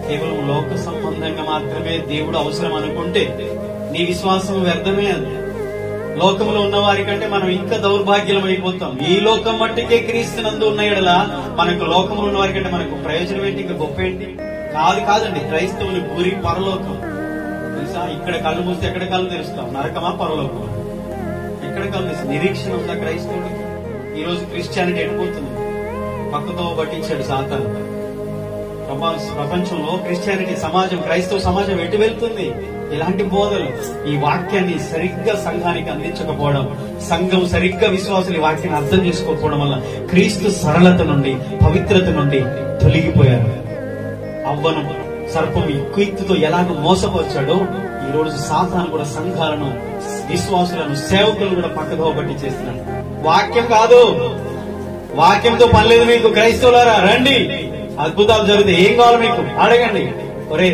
కేవలం లోక సంబంధంగా మాత్రమే దేవుడు అవసరం అనుకుంటే నీ విశ్వాసం వ్యర్థమే. అది లోకంలో ఉన్న వారి కంటే మనం ఇంకా దౌర్భాగ్యం అయిపోతాం. ఈ లోకం మట్టికే క్రీస్తునందు ఉన్న యెడల మనకు లోకంలో ఉన్న వారి కంటే మనకు ప్రయోజనం ఏంటి, ఇంకా గొప్ప ఏంటి? కాదండి. క్రైస్తవుని గురి పరలోకం తెలుసా. ఇక్కడ కళ్ళు మూస్తే ఎక్కడ కళ్ళు తెరుస్తాం? నరకమా పరలోకం? ఎక్కడ కళ్ళు తెరుస్తాం? నిరీక్షణ ఉందా క్రైస్తవుడికి? ఈ రోజు క్రిస్టియానిటీ ఎడిపోతుంది, పక్కతో పట్టించాడు సాతాను. ప్రపంచంలో క్రిస్టియానిటీ సమాజం, క్రైస్తవ సమాజం ఎటు వెళ్తుంది? ఇలాంటి బోధలు, ఈ వాక్యాన్ని సరిగ్గా సంఘానికి అందించకపోవడం, సంఘం సరిగ్గా విశ్వాసులు ఈ వాక్యాన్ని అర్థం చేసుకోకపోవడం వల్ల క్రీస్తు సరళత నుండి, పవిత్రత నుండి తొలగిపోయారు. అవ్వను సర్పం కుయుక్తితో ఎలాగ మోసపరిచాడో ఈ రోజు సాతాను కూడా సంఘాలను, విశ్వాసులను, సేవకులను కూడా పక్కదో పట్టించేస్తున్నాడు. వాక్యం కాదు, వాక్యంతో పని లేదు మీకు. క్రైస్తవులారా రండి, అద్భుతాలు జరిగితే ఏం కావాలి మీకు అడగండి. ఒరే